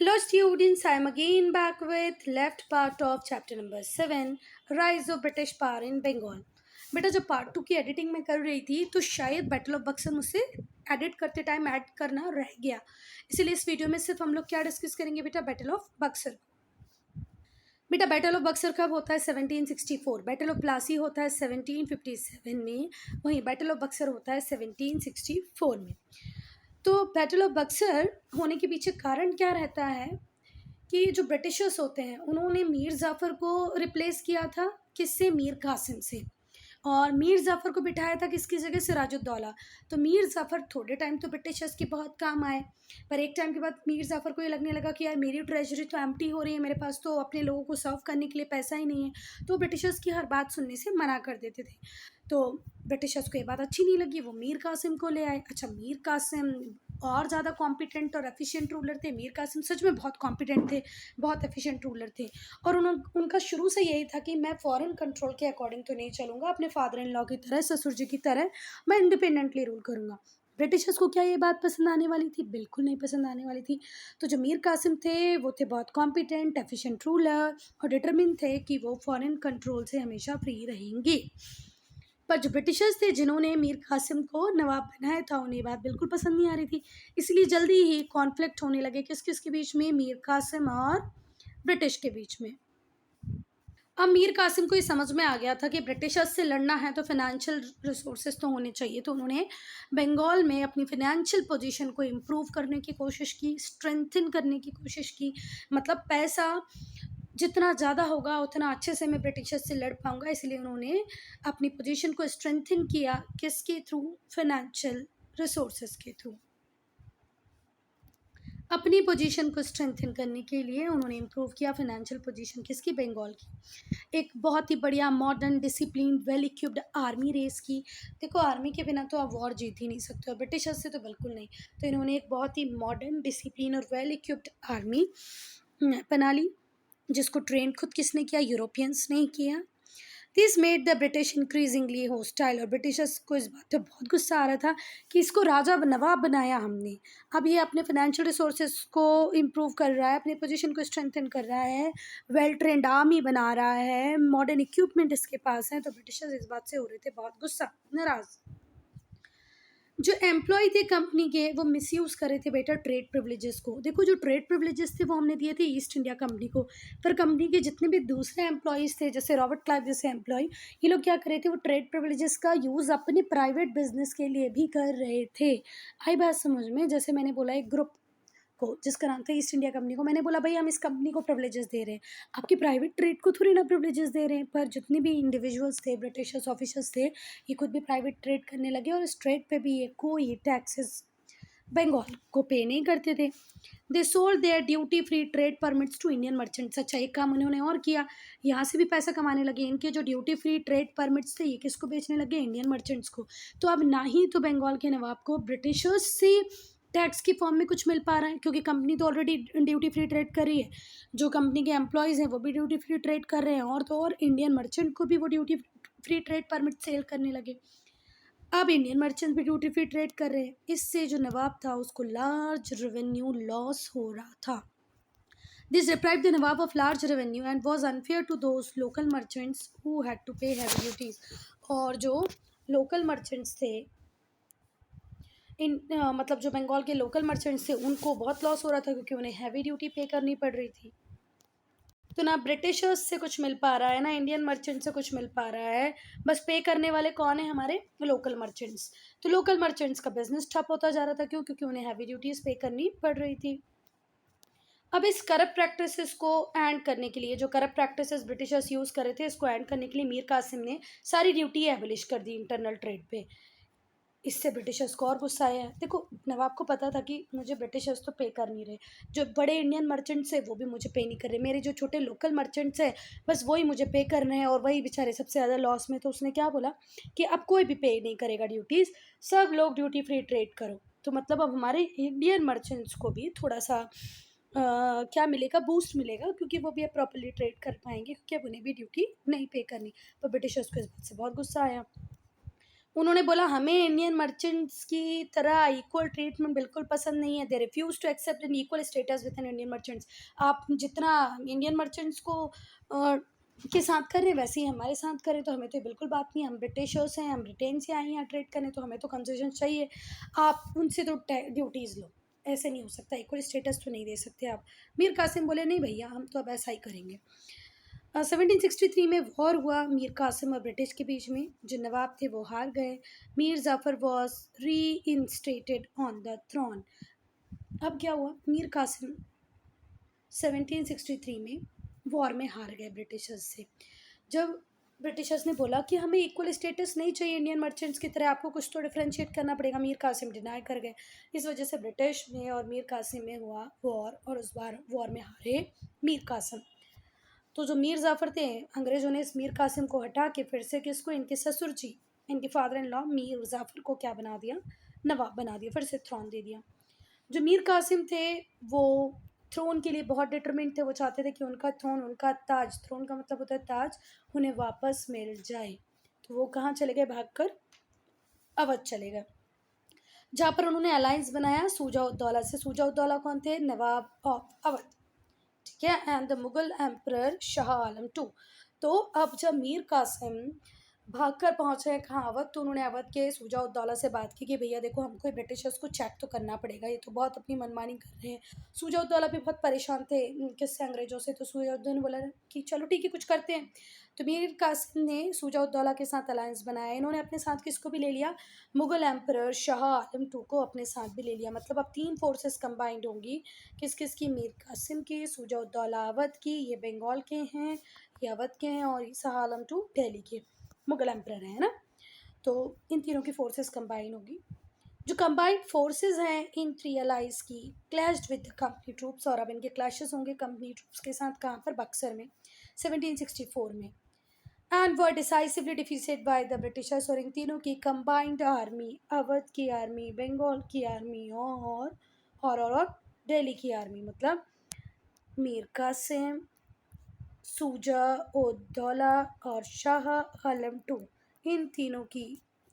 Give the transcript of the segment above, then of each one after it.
Hello students, I am again back with left part of chapter number 7, Rise of British Power in Bengal. बेटा जब part 2 की editing में कर रही थी तो शायद बैटल ऑफ बक्सर मुझसे एडिट करते टाइम ऐड करना रह गया, इसीलिए इस वीडियो में सिर्फ हम लोग क्या डिस्कस करेंगे बेटा, बैटल ऑफ बक्सर। बेटा बैटल ऑफ बक्सर कब होता है? 1764। बैटल ऑफ प्लासी होता है 1757 में, वहीं बैटल ऑफ बक्सर होता है 1764 में। तो बैटल ऑफ बक्सर होने के पीछे कारण क्या रहता है कि जो ब्रिटिशर्स होते हैं उन्होंने मीर जाफ़र को रिप्लेस किया था, किससे? मीर कासिम से। और मीर जाफ़र को बिठाया था किसकी जगह? सिराजुद्दौला। तो मीर जाफ़र थोड़े टाइम तो ब्रिटिशर्स के बहुत काम आए, पर एक टाइम के बाद मीर जाफ़र को ये लगने लगा कि यार मेरी ट्रेजरी तो एम्प्टी हो रही है, मेरे पास तो अपने लोगों को सर्व करने के लिए पैसा ही नहीं है। तो ब्रिटिशर्स की हर बात सुनने से मना कर देते थे। तो ब्रिटिशर्स को ये बात अच्छी नहीं लगी, वो मीर कासिम को ले आए। अच्छा, मीर कासिम और ज़्यादा कॉम्पिटेंट और एफिशिएंट रूलर थे। मीर कासिम सच में बहुत कॉम्पिटेंट थे, बहुत एफिशिएंट रूलर थे। और उनका शुरू से यही था कि मैं फॉरेन कंट्रोल के अकॉर्डिंग तो नहीं चलूँगा, अपने फादर इन लॉ की तरह, ससुर जी की तरह मैं इंडिपेंडेंटली रूल करूँगा। ब्रिटिशर्स को क्या ये बात पसंद आने वाली थी? बिल्कुल नहीं पसंद आने वाली थी। तो जो मीर कासिम थे वो थे बहुत कॉम्पिटेंट, एफिशिएंट रूलर और डिटरमिन थे कि वो फॉरेन कंट्रोल से हमेशा फ्री रहेंगे। पर जो ब्रिटिशर्स थे जिन्होंने मीर कासिम को नवाब बनाया था, उन्हें ये बात बिल्कुल पसंद नहीं आ रही थी। इसलिए जल्दी ही कॉन्फ्लिक्ट होने लगे किस-किस के बीच में? मीर कासिम और ब्रिटिश के बीच में। अब मीर कासिम को ये समझ में आ गया था कि ब्रिटिशर्स से लड़ना है तो फाइनेंशियल रिसोर्सेज तो होने चाहिए। तो उन्होंने बंगाल में अपनी फाइनेंशियल पोजीशन को इम्प्रूव करने की कोशिश की, स्ट्रेंथन करने की कोशिश की। मतलब पैसा जितना ज़्यादा होगा उतना अच्छे से मैं ब्रिटिशर्स से लड़ पाऊँगा, इसलिए उन्होंने अपनी पोजीशन को स्ट्रेंथन किया किसके थ्रू? फाइनेंशियल रिसोर्सेज के थ्रू। अपनी पोजीशन को स्ट्रेंथन करने के लिए उन्होंने इम्प्रूव किया फाइनेंशियल पोजीशन किसकी? बंगाल की। एक बहुत ही बढ़िया modern disciplined well equipped army race की। देखो आर्मी के बिना तो आप वॉर जीत ही नहीं सकते और ब्रिटिशर्स से तो बिल्कुल नहीं। तो इन्होंने एक बहुत ही मॉडर्न डिसिप्लिन और वेल इक्विप्ड आर्मी बना ली, जिसको ट्रेन खुद किसने किया? यूरोपियंस ने किया। This made the British increasingly hostile. और ब्रिटिशर्स को इस बात पे बहुत गुस्सा आ रहा था कि इसको राजा नवाब बनाया हमने, अब ये अपने फाइनेंशियल रिसोर्सेज को इम्प्रूव कर रहा है, अपनी पोजीशन को स्ट्रेंथन कर रहा है, वेल ट्रेंड आर्मी बना रहा है, मॉडर्न इक्विपमेंट इसके पास है। तो ब्रिटिशर्स इस बात से हो रहे थे बहुत गुस्सा, नाराज़। जो एम्प्लॉय थे कंपनी के वो मिसयूज़ कर रहे थे बेटा ट्रेड प्रिविलेजेस को। देखो जो ट्रेड प्रिविलेजेस थे वो हमने दिए थे ईस्ट इंडिया कंपनी को, पर कंपनी के जितने भी दूसरे एम्प्लॉयज़ थे जैसे रॉबर्ट क्लाइव जैसे एम्प्लॉय, ये लोग क्या कर रहे थे? वो ट्रेड प्रिविलेजेस का यूज़ अपने प्राइवेट बिजनेस के लिए भी कर रहे थे। आई बात समझ में? जैसे मैंने बोला एक ग्रुप को जिसका नाम था ईस्ट इंडिया कंपनी को, मैंने बोला भाई हम इस कंपनी को प्रिविलेजेस दे रहे हैं, आपकी प्राइवेट ट्रेड को थोड़ी ना प्रिविलेजेस दे रहे हैं। पर जितने भी इंडिविजुअल्स थे, ब्रिटिशर्स ऑफिसर्स थे, ये खुद भी प्राइवेट ट्रेड करने लगे और इस ट्रेड पे भी ये कोई टैक्सेस बंगाल को पे नहीं करते थे। They sold their duty free trade permits to Indian merchants. अच्छा, एक काम उन्होंने और किया, यहाँ से भी पैसा कमाने लगे। इनके जो ड्यूटी फ्री ट्रेड परमिट्स थे ये किसको बेचने लगे? इंडियन मर्चेंट्स को। तो अब ना ही तो बंगाल के नवाब को ब्रिटिशर्स से टैक्स की फॉर्म में कुछ मिल पा रहा है, क्योंकि कंपनी तो ऑलरेडी ड्यूटी फ्री ट्रेड कर रही है, जो कंपनी के एम्प्लॉयज़ हैं वो भी ड्यूटी फ्री ट्रेड कर रहे हैं, और तो और इंडियन मर्चेंट को भी वो duty free trade permit sell करने लगे। अब इंडियन मर्चेंट्स भी ड्यूटी फ्री ट्रेड कर रहे हैं। इससे जो नवाब था उसको लार्ज रेवेन्यू लॉस हो रहा था। This deprived the Nawab of large revenue and was unfair to those local merchants who had to pay heavy duties। और जो लोकल मर्चेंट्स थे मतलब जो बंगाल के लोकल मर्चेंट्स थे उनको बहुत लॉस हो रहा था, क्योंकि उन्हें हैवी ड्यूटी पे करनी पड़ रही थी। तो ना ब्रिटिशर्स से कुछ मिल पा रहा है ना इंडियन मर्चेंट से कुछ मिल पा रहा है, बस पे करने वाले कौन है? हमारे लोकल मर्चेंट्स। तो लोकल मर्चेंट्स का बिजनेस ठप होता जा रहा था, क्यों? क्योंकि उन्हें हैवी ड्यूटीज़ पे करनी पड़ रही थी। अब इस करप्ट प्रैक्टिसेस को एंड करने के लिए, जो करप्ट प्रैक्टिसेस ब्रिटिशर्स यूज़ कर रहे थे, इसको एंड करने के लिए मीर कासिम ने सारी ड्यूटी एबलिश कर दी इंटरनल ट्रेड पे। इससे ब्रिटिशर्स को और गुस्सा आया। देखो नवाब को पता था कि मुझे ब्रिटिशर्स तो पे कर नहीं रहे, जो बड़े इंडियन मर्चेंट्स हैं वो भी मुझे पे नहीं कर रहे, मेरे जो छोटे लोकल मर्चेंट्स हैं बस वही मुझे पे कर रहे हैं और वही बेचारे सबसे ज़्यादा लॉस में। तो उसने क्या बोला कि अब कोई भी पे नहीं करेगा ड्यूटीज़, सब लोग ड्यूटी फ्री ट्रेड करो। तो मतलब अब हमारे इंडियन मर्चेंट्स को भी थोड़ा सा क्या मिलेगा? बूस्ट मिलेगा, क्योंकि वो भी अब प्रॉपरली ट्रेड कर पाएंगे, क्योंकि अब उन्हें भी ड्यूटी नहीं पे करनी। पर ब्रिटिशर्स को इस बात से बहुत गुस्सा आया। उन्होंने बोला हमें इंडियन मर्चेंट्स की तरह इक्वल ट्रीटमेंट बिल्कुल पसंद नहीं है। They refuse to accept an equal status with an Indian merchants. आप जितना इंडियन मर्चेंट्स को के साथ कर रहे हैं वैसे ही हमारे साथ करें, तो हमें तो बिल्कुल बात नहीं। हम ब्रिटिशर्स हैं, हम ब्रिटेन से आए हैं यहाँ ट्रेड करने, तो हमें तो कंसेशन चाहिए। आप उनसे तो ड्यूटीज़ लो, ऐसे नहीं हो सकता, इक्वल स्टेटस तो नहीं दे सकते आप। मीर कासिम बोले नहीं भैया, हम तो अब ऐसा ही करेंगे। 1763 में वॉर हुआ मीर कासिम और ब्रिटिश के बीच में। जो नवाब थे वो हार गए। मीर जाफ़र वॉज री इंस्टेटेड ऑन द थ्रोन। अब क्या हुआ, मीर कासिम 1763 में वॉर में हार गए ब्रिटिशर्स से। जब ब्रिटिशर्स ने बोला कि हमें इक्वल स्टेटस नहीं चाहिए इंडियन मर्चेंट्स की तरह, आपको कुछ तो डिफरेंशिएट करना पड़ेगा, मीर कासिम डिनाई कर गए। इस वजह से ब्रिटिश में और मीर कासिम में हुआ वॉर, और उस बार वॉर में हारे मीर कासिम। तो जो मीर जाफ़र थे, अंग्रेज़ों ने इस मीर कासिम को हटा के फिर से किसको, इनके ससुर जी, इनके father in law Mir Jafar को क्या बना दिया, नवाब बना दिया, फिर से थ्रोन दे दिया। जो मीर कासिम थे वो थ्रोन के लिए बहुत डिटरमिन्ड थे। वो चाहते थे कि उनका थ्रोन, उनका ताज, थ्रोन का मतलब होता है ताज, उन्हें वापस मिल जाए। तो वो कहाँ चले गए, भागकर अवध चले गए, जहाँ पर उन्होंने अलायंस बनाया सूजा उद दौला से। सूजा उद दौला कौन थे, नवाब ऑफ अवध, ठीक है, and the Mughal emperor Shah Alam two. तो अब जब मीर कासिम भागकर पहुंचे हैं कहाँ, अवध, तो उन्होंने अवध के सूजा उद दौला से बात की कि भैया देखो हमको ब्रिटिशर्स को चेक तो करना पड़ेगा, ये तो बहुत अपनी मनमानी कर रहे हैं। सूजा उद दौला भी बहुत परेशान थे किससे, अंग्रेजों से। तो सूजा उद दौला ने बोला कि चलो ठीक है कुछ करते हैं। तो मीर कासिम ने सूजा उद दौला के साथ अलायंस बनाया। इन्होंने अपने साथ किसको भी ले लिया, मुगल एम्परर शाह आलम टू को अपने साथ भी ले लिया। मतलब अब 3 फोर्सेस कंबाइंड होंगी, किस किस की, मीर कासिम की, सूजा उद दौला अवध की, ये बंगाल के हैं, ये अवध के हैं, और शाह आलम टू दिल्ली के मुगल एम्परर हैं, है ना। तो इन तीनों की फोर्सेस कंबाइन होगी। जो कंबाइंड फोर्सेस हैं इन 3 अलाइज की क्लैश्ड विद कंपनी ट्रूप्स, और अब इनके क्लैशेस होंगे कंपनी ट्रूप्स के साथ। कहाँ पर, बक्सर में 1764 में। And were decisively defeated by the Britishers. और इन तीनों की कंबाइंड आर्मी, अवध की आर्मी, बंगाल की आर्मी, और दिल्ली की आर्मी, मतलब मीर कासिम, सूजा उद दौला और शाह आलम टू, इन तीनों की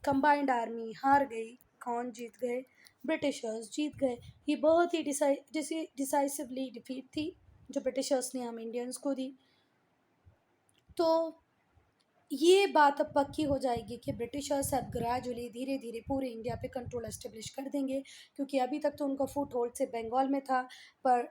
कंबाइंड आर्मी हार गई। कौन जीत गए, ब्रिटिशर्स जीत गए। ये बहुत ही डिसाइसिवली डिफीट थी जो ब्रिटिशर्स ने हम इंडियंस को दी। तो ये बात अब पक्की हो जाएगी कि ब्रिटिशर्स अब ग्रेजुअली धीरे धीरे पूरे इंडिया पे कंट्रोल एस्टेब्लिश कर देंगे, क्योंकि अभी तक तो उनका फुट होल्ड से बंगाल में था, पर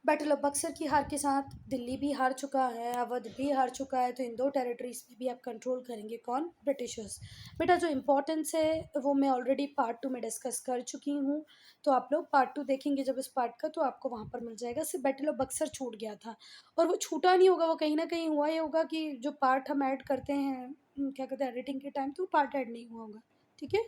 बैटल ऑफ बक्सर की हार के साथ दिल्ली भी हार चुका है, अवध भी हार चुका है। तो इन 2 टेरिटरीज पे भी अब कंट्रोल करेंगे कौन, ब्रिटिशर्स। बेटा जो इम्पोर्टेंस है वो मैं ऑलरेडी पार्ट 2 में डिस्कस कर चुकी हूँ, तो आप लोग पार्ट 2 देखेंगे जब इस पार्ट का, तो आपको वहाँ पर मिल जाएगा। सिर्फ बैटल ऑफ बक्सर छूट गया था, और वो छूटा नहीं होगा, वो कहीं ना कहीं हुआ ये होगा कि जो पार्ट हम ऐड करते हैं क्या कहते हैं एडिटिंग के टाइम, तो पार्ट ऐड नहीं हुआ होगा, ठीक है।